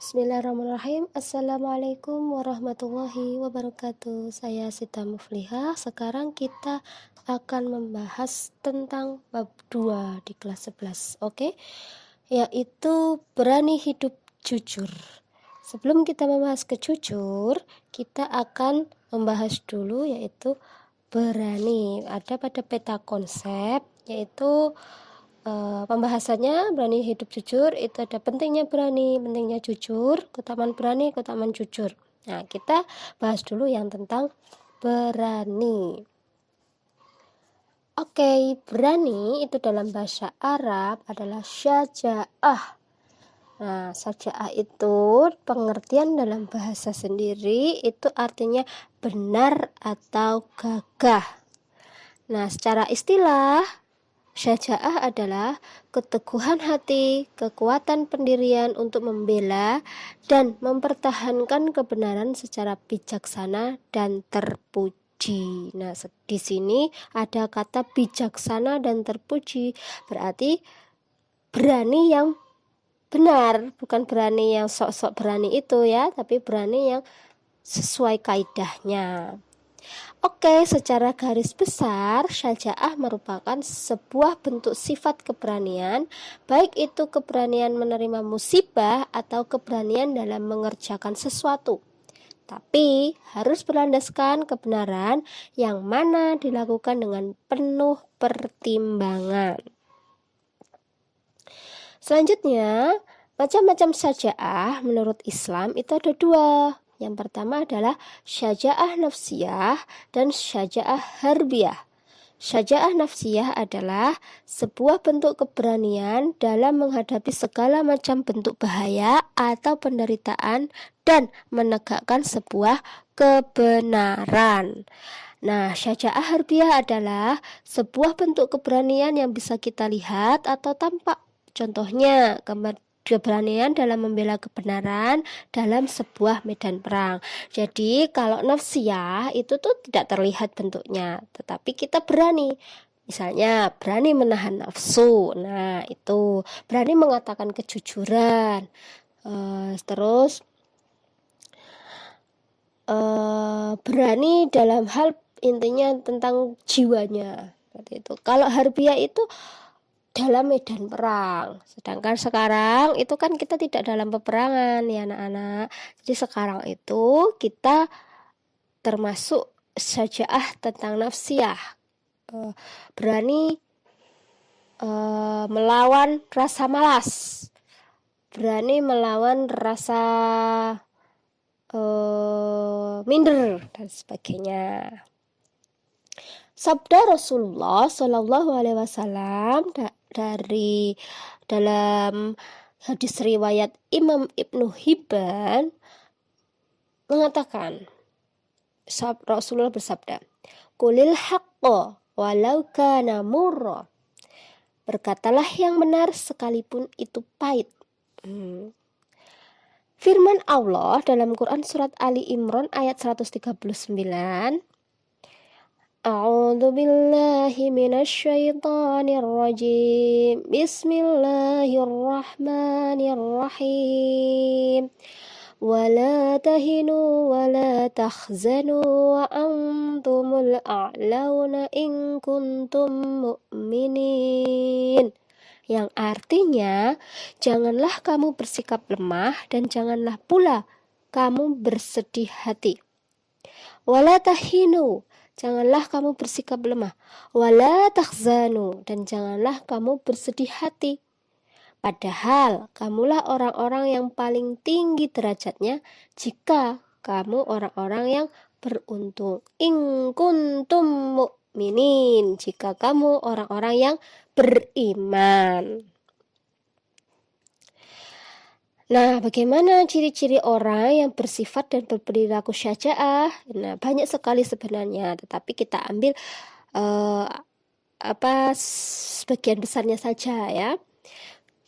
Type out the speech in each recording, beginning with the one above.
Bismillahirrahmanirrahim. Assalamualaikum warahmatullahi wabarakatuh. Saya Sita Muflihah. Sekarang kita akan membahas tentang bab 2 di kelas 11. Oke? Yaitu berani hidup jujur. Sebelum kita membahas ke jujur, kita akan membahas dulu yaitu berani. Ada pada peta konsep yaitu pembahasannya berani hidup jujur. Itu ada pentingnya berani, pentingnya jujur, keutamaan berani, keutamaan jujur. Nah, kita bahas dulu yang tentang berani. Oke, berani itu dalam bahasa Arab adalah syaja'ah. Nah, syaja'ah itu pengertian dalam bahasa sendiri itu artinya benar atau gagah. Nah, secara istilah syaja'ah adalah keteguhan hati, kekuatan pendirian untuk membela dan mempertahankan kebenaran secara bijaksana dan terpuji. Nah, di sini ada kata bijaksana dan terpuji, berarti berani yang benar, bukan berani yang sok-sok berani itu ya, tapi berani yang sesuai kaidahnya. Oke, secara garis besar, syaja'ah merupakan sebuah bentuk sifat keberanian, baik itu keberanian menerima musibah atau keberanian dalam mengerjakan sesuatu. Tapi harus berlandaskan kebenaran yang mana dilakukan dengan penuh pertimbangan. Selanjutnya, macam-macam syaja'ah menurut Islam itu ada dua. Yang pertama adalah syaja'ah nafsiyah dan syaja'ah harbiyah. Syaja'ah nafsiyah adalah sebuah bentuk keberanian dalam menghadapi segala macam bentuk bahaya atau penderitaan dan menegakkan sebuah kebenaran. Nah, syaja'ah harbiyah adalah sebuah bentuk keberanian yang bisa kita lihat atau tampak. Contohnya, keberanian dalam membela kebenaran dalam sebuah medan perang. Jadi kalau nafsiyah itu tuh tidak terlihat bentuknya, tetapi kita berani. Misalnya berani menahan nafsu. Nah, itu berani mengatakan kejujuran. Terus berani dalam hal intinya tentang jiwanya. Seperti itu. Kalau harbiyah itu dalam medan perang. Sedangkan sekarang itu kan kita tidak dalam peperangan ya anak-anak. Jadi sekarang itu kita termasuk syaja'ah tentang nafsiyah. Berani melawan rasa malas. Berani melawan rasa minder dan sebagainya. Sabda Rasulullah Shallallahu Alaihi Wasallam dari dalam hadis riwayat Imam Ibnu Hibban mengatakan, Rasulullah bersabda, "Qulil haqqo walau kana murra." Berkatalah yang benar sekalipun itu pahit. Firman Allah dalam Quran surat Ali Imran ayat 139, A'udzu billahi minasyaitonir rajim. Bismillahirrahmanirrahim. Wala tahinu wala tahzanu wa antumul a'launa in kuntum mu'minin. Yang artinya, janganlah kamu bersikap lemah dan janganlah pula kamu bersedih hati. Wala tahinu, janganlah kamu bersikap lemah. Wala tahzanu, dan janganlah kamu bersedih hati. Padahal kamulah orang-orang yang paling tinggi derajatnya jika kamu orang-orang yang beruntung. In kuntum mu'minin, jika kamu orang-orang yang beriman. Nah, bagaimana ciri-ciri orang yang bersifat dan berperilaku syaja'ah? Nah, banyak sekali sebenarnya, tetapi kita ambil sebagian besarnya saja ya.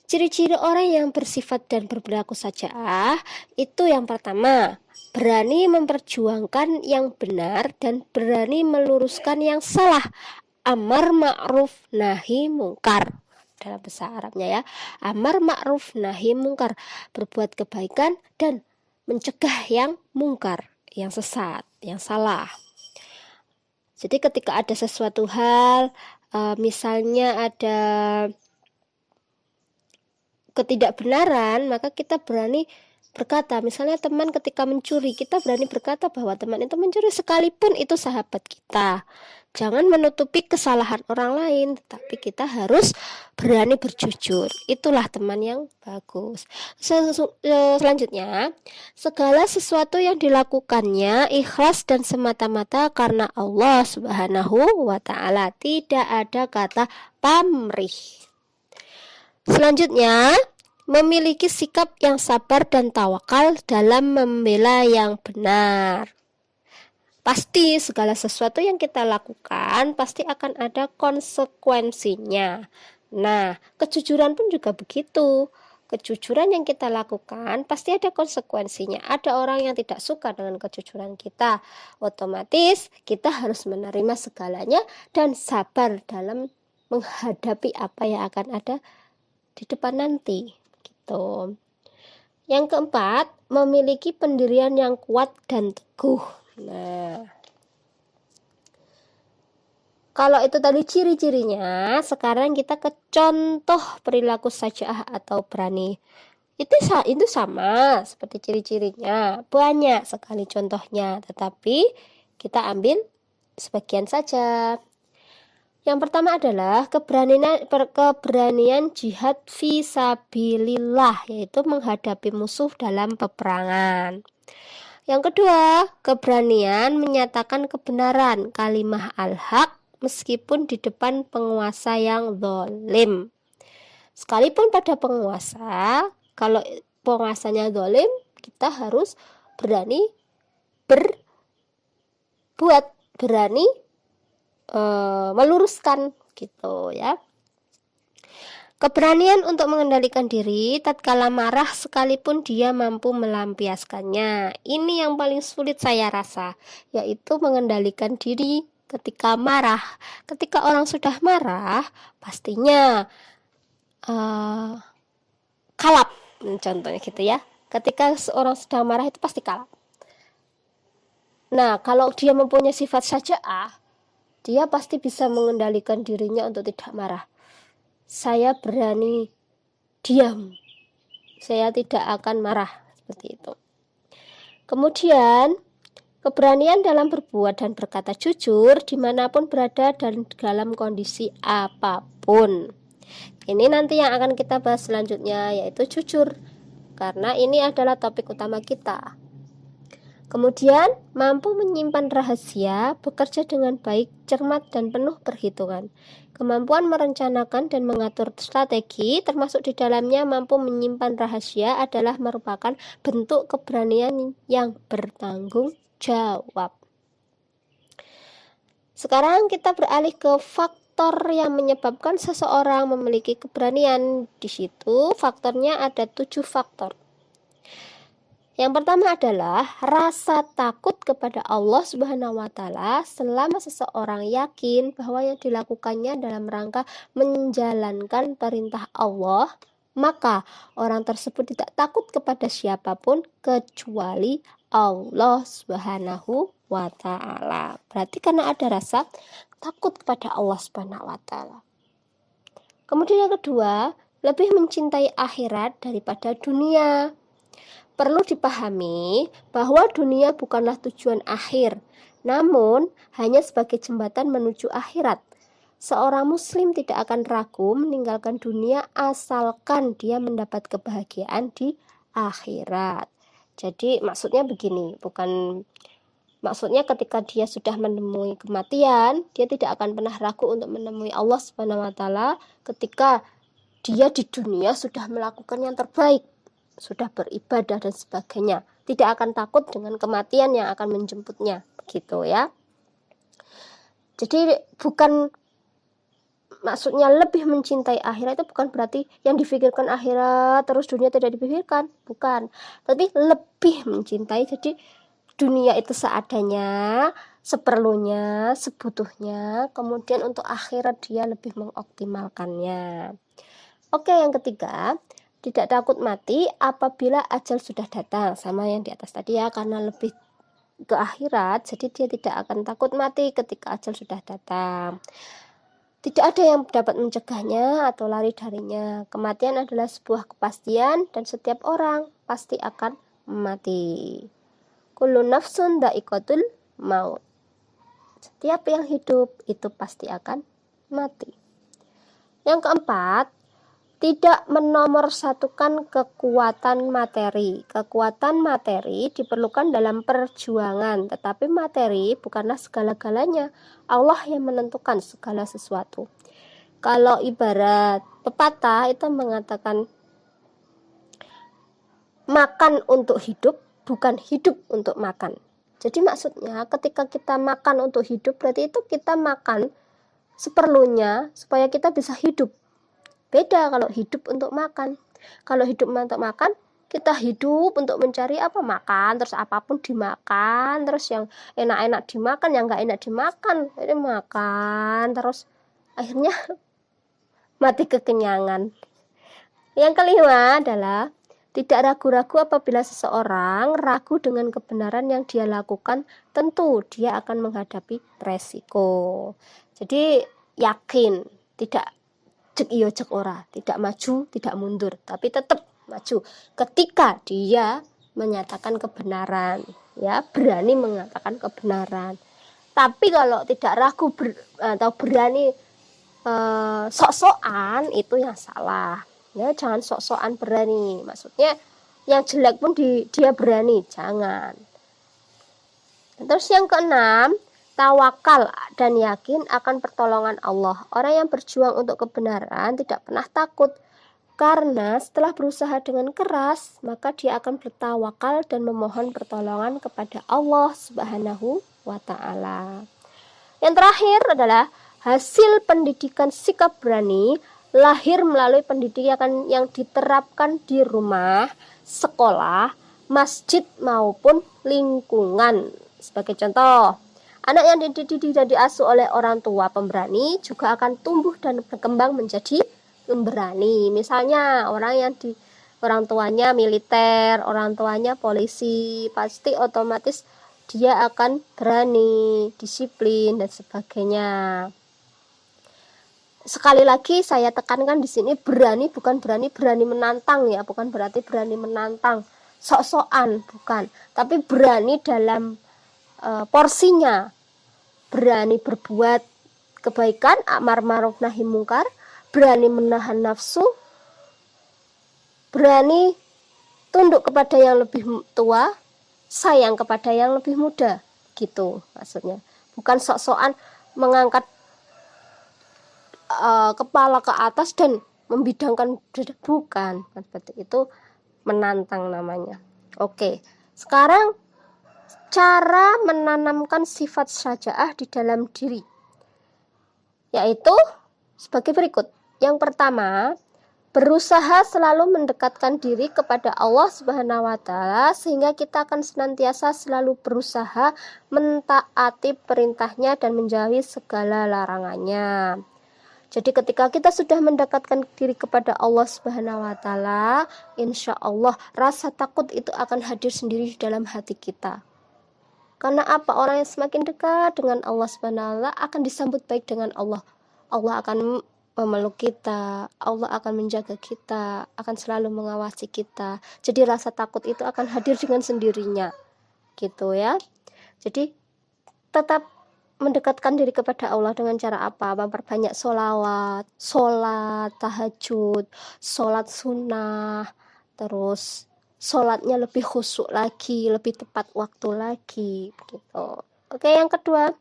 Ciri-ciri orang yang bersifat dan berperilaku syaja'ah itu yang pertama, berani memperjuangkan yang benar dan berani meluruskan yang salah. Amar ma'ruf nahi mungkar. dalam bahasa Arabnya ya. Amar ma'ruf nahi mungkar, berbuat kebaikan dan mencegah yang mungkar, yang sesat, yang salah. Jadi ketika ada sesuatu hal, misalnya ada ketidakbenaran, maka kita berani berkata. Misalnya teman ketika mencuri, kita berani berkata bahwa teman itu mencuri sekalipun itu sahabat kita. Jangan menutupi kesalahan orang lain, tetapi kita harus berani berjujur. Itulah teman yang bagus. Selanjutnya, segala sesuatu yang dilakukannya ikhlas dan semata-mata karena Allah Subhanahu wa Ta'ala. Tidak ada kata pamrih. Selanjutnya, memiliki sikap yang sabar dan tawakal dalam membela yang benar. Pasti segala sesuatu yang kita lakukan pasti akan ada konsekuensinya. Nah, kejujuran pun juga begitu. Kejujuran yang kita lakukan pasti ada konsekuensinya. Ada orang yang tidak suka dengan kejujuran kita. Otomatis kita harus menerima segalanya dan sabar dalam menghadapi apa yang akan ada di depan nanti. Gitu. Yang keempat, memiliki pendirian yang kuat dan teguh. Nah, kalau itu tadi ciri-cirinya, sekarang kita ke contoh perilaku saja'ah atau berani. Itu sama seperti ciri-cirinya, banyak sekali contohnya, tetapi kita ambil sebagian saja. Yang pertama adalah keberanian jihad fisabilillah, yaitu menghadapi musuh dalam peperangan. Yang kedua, keberanian menyatakan kebenaran kalimah al-haq meskipun di depan penguasa yang zalim. Sekalipun pada penguasa, kalau penguasanya zalim, kita harus berani meluruskan gitu ya. Keberanian untuk mengendalikan diri tatkala marah sekalipun dia mampu melampiaskannya. Ini yang paling sulit saya rasa, yaitu mengendalikan diri ketika marah. Ketika orang sudah marah, pastinya kalap, contohnya gitu ya. Ketika seorang sedang marah itu pasti kalap. Nah, kalau dia mempunyai sifat saja'ah, dia pasti bisa mengendalikan dirinya untuk tidak marah. Saya berani diam, saya tidak akan marah, seperti itu. Kemudian, keberanian dalam berbuat dan berkata jujur dimanapun berada dan dalam kondisi apapun. Ini nanti yang akan kita bahas selanjutnya, yaitu jujur, karena ini adalah topik utama kita. Kemudian, mampu menyimpan rahasia, bekerja dengan baik, cermat, dan penuh perhitungan. Kemampuan merencanakan dan mengatur strategi, termasuk di dalamnya mampu menyimpan rahasia, adalah merupakan bentuk keberanian yang bertanggung jawab. Sekarang kita beralih ke faktor yang menyebabkan seseorang memiliki keberanian. Di situ faktornya ada 7 faktor. Yang pertama adalah rasa takut kepada Allah Subhanahu wa Ta'ala. Selama seseorang yakin bahwa yang dilakukannya dalam rangka menjalankan perintah Allah, maka orang tersebut tidak takut kepada siapapun kecuali Allah Subhanahu wa Ta'ala. Berarti karena ada rasa takut kepada Allah Subhanahu wa Ta'ala. Kemudian yang kedua, lebih mencintai akhirat daripada dunia. Perlu dipahami bahwa dunia bukanlah tujuan akhir, namun hanya sebagai jembatan menuju akhirat. Seorang muslim tidak akan ragu meninggalkan dunia asalkan dia mendapat kebahagiaan di akhirat. Jadi maksudnya begini, maksudnya ketika dia sudah menemui kematian, dia tidak akan pernah ragu untuk menemui Allah Subhanahu wa Ta'ala ketika dia di dunia sudah melakukan yang terbaik, sudah beribadah dan sebagainya, tidak akan takut dengan kematian yang akan menjemputnya, begitu ya. Jadi bukan maksudnya lebih mencintai akhirat itu bukan berarti yang difikirkan akhirat terus dunia tidak dipikirkan, bukan, tapi lebih mencintai. Jadi dunia itu seadanya, seperlunya, sebutuhnya, kemudian untuk akhirat dia lebih mengoptimalkannya. Oke, yang ketiga, tidak takut mati apabila ajal sudah datang. Sama yang di atas tadi ya, karena lebih ke akhirat, jadi dia tidak akan takut mati ketika ajal sudah datang. Tidak ada yang dapat mencegahnya atau lari darinya. Kematian adalah sebuah kepastian dan setiap orang pasti akan mati. Kullu nafsun dha'iqatul maut. Setiap yang hidup itu pasti akan mati. Yang keempat, tidak menomorsatukan kekuatan materi. Kekuatan materi diperlukan dalam perjuangan, tetapi materi bukanlah segala-galanya. Allah yang menentukan segala sesuatu. Kalau ibarat pepatah itu mengatakan makan untuk hidup, bukan hidup untuk makan. Jadi maksudnya ketika kita makan untuk hidup, berarti itu kita makan seperlunya supaya kita bisa hidup. Beda kalau hidup untuk makan. Kalau hidup untuk makan, kita hidup untuk mencari apa? Makan, terus apapun dimakan, terus yang enak-enak dimakan, yang nggak enak dimakan. Jadi makan, terus akhirnya mati kekenyangan. Yang kelima adalah tidak ragu-ragu apabila seseorang ragu dengan kebenaran yang dia lakukan, tentu dia akan menghadapi resiko. Jadi yakin, tidak cek iyo cek ora, tidak maju, tidak mundur, tapi tetap maju ketika dia menyatakan kebenaran, ya, berani mengatakan kebenaran. Tapi kalau tidak ragu atau berani sok-sokan, itu yang salah. Ya, jangan sok-sokan berani. Maksudnya yang jelek pun dia berani, jangan. Terus yang keenam, tawakal dan yakin akan pertolongan Allah. Orang yang berjuang untuk kebenaran tidak pernah takut, karena setelah berusaha dengan keras, maka dia akan bertawakal dan memohon pertolongan kepada Allah Subhanahu wa Ta'ala. Yang terakhir adalah hasil pendidikan sikap berani lahir melalui pendidikan yang diterapkan di rumah, sekolah, masjid maupun lingkungan. Sebagai contoh, anak yang dididik dan diasuh oleh orang tua pemberani juga akan tumbuh dan berkembang menjadi pemberani. Misalnya orang tuanya militer, orang tuanya polisi, pasti otomatis dia akan berani, disiplin dan sebagainya. Sekali lagi saya tekankan di sini, berani bukan berani menantang ya, bukan berarti berani menantang sok-sokan, bukan, tapi berani dalam porsinya, berani berbuat kebaikan, amar ma'ruf nahi mungkar, berani menahan nafsu, berani tunduk kepada yang lebih tua, sayang kepada yang lebih muda, gitu maksudnya. Bukan sok-sokan mengangkat kepala ke atas dan membidangkan, bukan seperti itu, menantang namanya. Oke, sekarang cara menanamkan sifat syaja'ah di dalam diri, yaitu sebagai berikut. Yang pertama, berusaha selalu mendekatkan diri kepada Allah Subhanahu wa Ta'ala, sehingga kita akan senantiasa selalu berusaha mentaati perintahnya dan menjauhi segala larangannya. Jadi ketika kita sudah mendekatkan diri kepada Allah Subhanahu wa Ta'ala, insya Allah rasa takut itu akan hadir sendiri di dalam hati kita. Karena apa? Orang yang semakin dekat dengan Allah Subhanahu wa Ta'ala akan disambut baik dengan Allah. Allah akan memeluk kita, Allah akan menjaga kita, akan selalu mengawasi kita. Jadi rasa takut itu akan hadir dengan sendirinya, gitu ya. Jadi tetap mendekatkan diri kepada Allah dengan cara apa? Memperbanyak sholawat, sholat tahajud, sholat sunnah, terus sholatnya lebih khusyuk lagi, lebih tepat waktu lagi, gitu. Oke, yang kedua,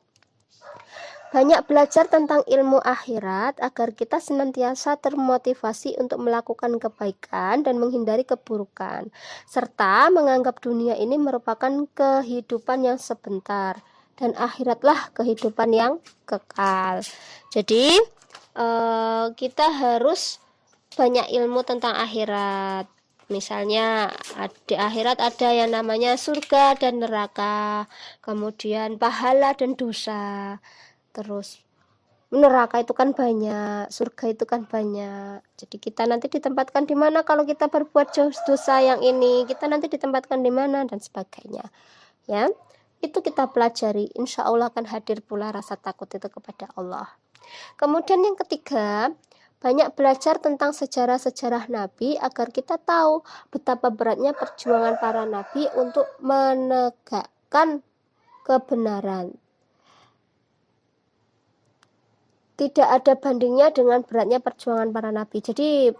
banyak belajar tentang ilmu akhirat agar kita senantiasa termotivasi untuk melakukan kebaikan dan menghindari keburukan, serta menganggap dunia ini merupakan kehidupan yang sebentar dan akhiratlah kehidupan yang kekal. Jadi kita harus banyak ilmu tentang akhirat. Misalnya di akhirat ada yang namanya surga dan neraka, kemudian pahala dan dosa, terus Neraka itu kan banyak, surga itu kan banyak. Jadi kita nanti ditempatkan di mana kalau kita berbuat dosa yang ini, kita nanti ditempatkan di mana dan sebagainya. Ya, itu kita pelajari. Insya Allah akan hadir pula rasa takut itu kepada Allah. Kemudian yang ketiga, banyak belajar tentang sejarah-sejarah Nabi agar kita tahu betapa beratnya perjuangan para Nabi untuk menegakkan kebenaran. Tidak ada bandingnya dengan beratnya perjuangan para Nabi. Jadi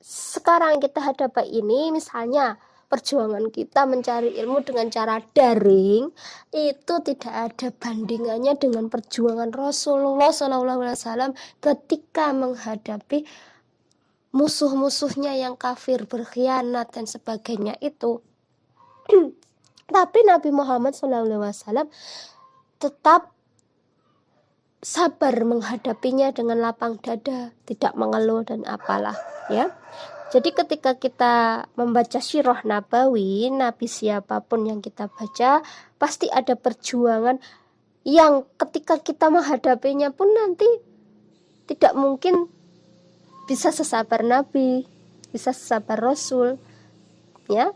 sekarang kita hadapi ini, misalnya perjuangan kita mencari ilmu dengan cara daring, itu tidak ada bandingannya dengan perjuangan Rasulullah SAW ketika menghadapi musuh-musuhnya yang kafir, berkhianat dan sebagainya itu. Tapi Nabi Muhammad SAW tetap sabar menghadapinya dengan lapang dada, tidak mengeluh dan apalah, ya. Jadi ketika kita membaca sirah nabawi, Nabi siapapun yang kita baca, pasti ada perjuangan yang ketika kita menghadapinya pun nanti tidak mungkin bisa sesabar Nabi, bisa sesabar Rasul, ya.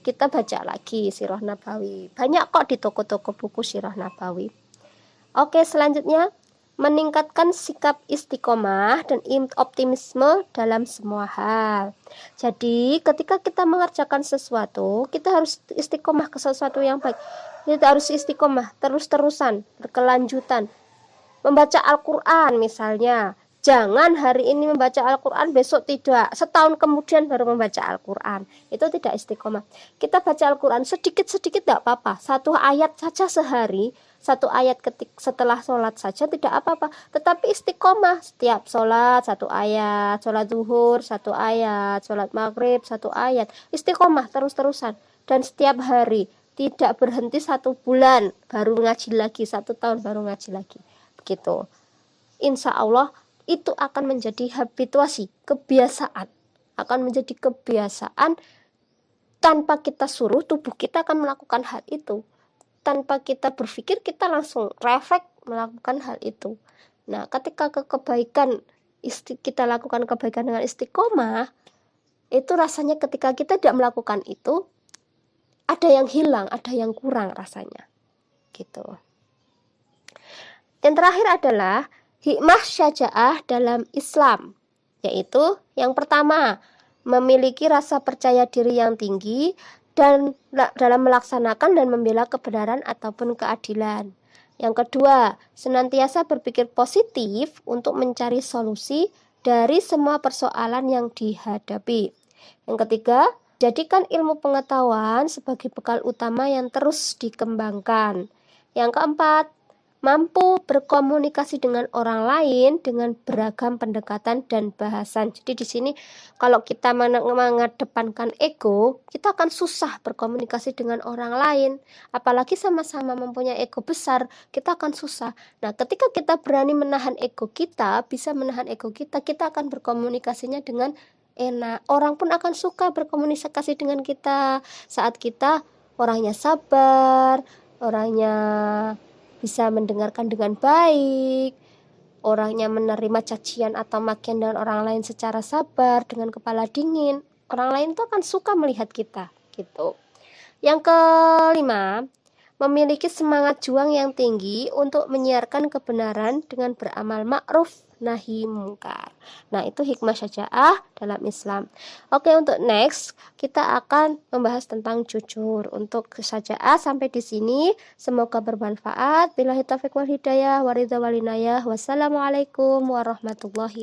Kita baca lagi sirah nabawi, banyak kok di toko-toko buku sirah nabawi. Oke, selanjutnya meningkatkan sikap istiqomah dan optimisme dalam semua hal. Jadi ketika kita mengerjakan sesuatu, kita harus istiqomah ke sesuatu yang baik. Kita harus istiqomah terus-terusan, berkelanjutan. Membaca Al-Quran misalnya, jangan hari ini membaca Al-Quran, besok tidak, setahun kemudian baru membaca Al-Quran. Itu tidak istiqomah. Kita baca Al-Quran sedikit-sedikit tidak apa-apa, satu ayat saja sehari, satu ayat setelah sholat saja tidak apa-apa. Tetapi istiqomah, setiap sholat satu ayat, sholat zuhur satu ayat, sholat maghrib satu ayat, istiqomah terus-terusan. Dan setiap hari, tidak berhenti 1 bulan baru ngaji lagi, 1 tahun baru ngaji lagi, begitu. Insya Allah itu akan menjadi habituasi, kebiasaan, akan menjadi kebiasaan. Tanpa kita suruh, tubuh kita akan melakukan hal itu. Tanpa kita berpikir, kita langsung refleks melakukan hal itu. Nah, ketika kebaikan kita lakukan kebaikan dengan istiqomah, itu rasanya ketika kita tidak melakukan itu, ada yang hilang, ada yang kurang rasanya, gitu. Dan terakhir adalah hikmah syaja'ah dalam Islam, yaitu yang pertama, memiliki rasa percaya diri yang tinggi dan dalam melaksanakan dan membela kebenaran ataupun keadilan. Yang kedua, senantiasa berpikir positif untuk mencari solusi dari semua persoalan yang dihadapi. Yang ketiga, jadikan ilmu pengetahuan sebagai bekal utama yang terus dikembangkan. Yang keempat, mampu berkomunikasi dengan orang lain dengan beragam pendekatan dan bahasan. Jadi di sini kalau kita mengedepankan ego, kita akan susah berkomunikasi dengan orang lain. Apalagi sama-sama mempunyai ego besar, kita akan susah. Nah, ketika kita berani menahan ego kita, bisa menahan ego kita, kita akan berkomunikasinya dengan enak. Orang pun akan suka berkomunikasi dengan kita saat kita orangnya sabar, orangnya bisa mendengarkan dengan baik, orangnya menerima cacian atau makian dari orang lain secara sabar, dengan kepala dingin. Orang lain tuh akan suka melihat kita, gitu. Yang kelima, memiliki semangat juang yang tinggi untuk menyiarkan kebenaran dengan beramal ma'ruf nahi mungkar. Nah, itu hikmah syaja'ah dalam Islam. Oke, untuk next kita akan membahas tentang jujur. Untuk syaja'ah sampai di sini, semoga bermanfaat. Billahi taufiq wal hidayah, waridha walinayah. Wassalamualaikum warahmatullahi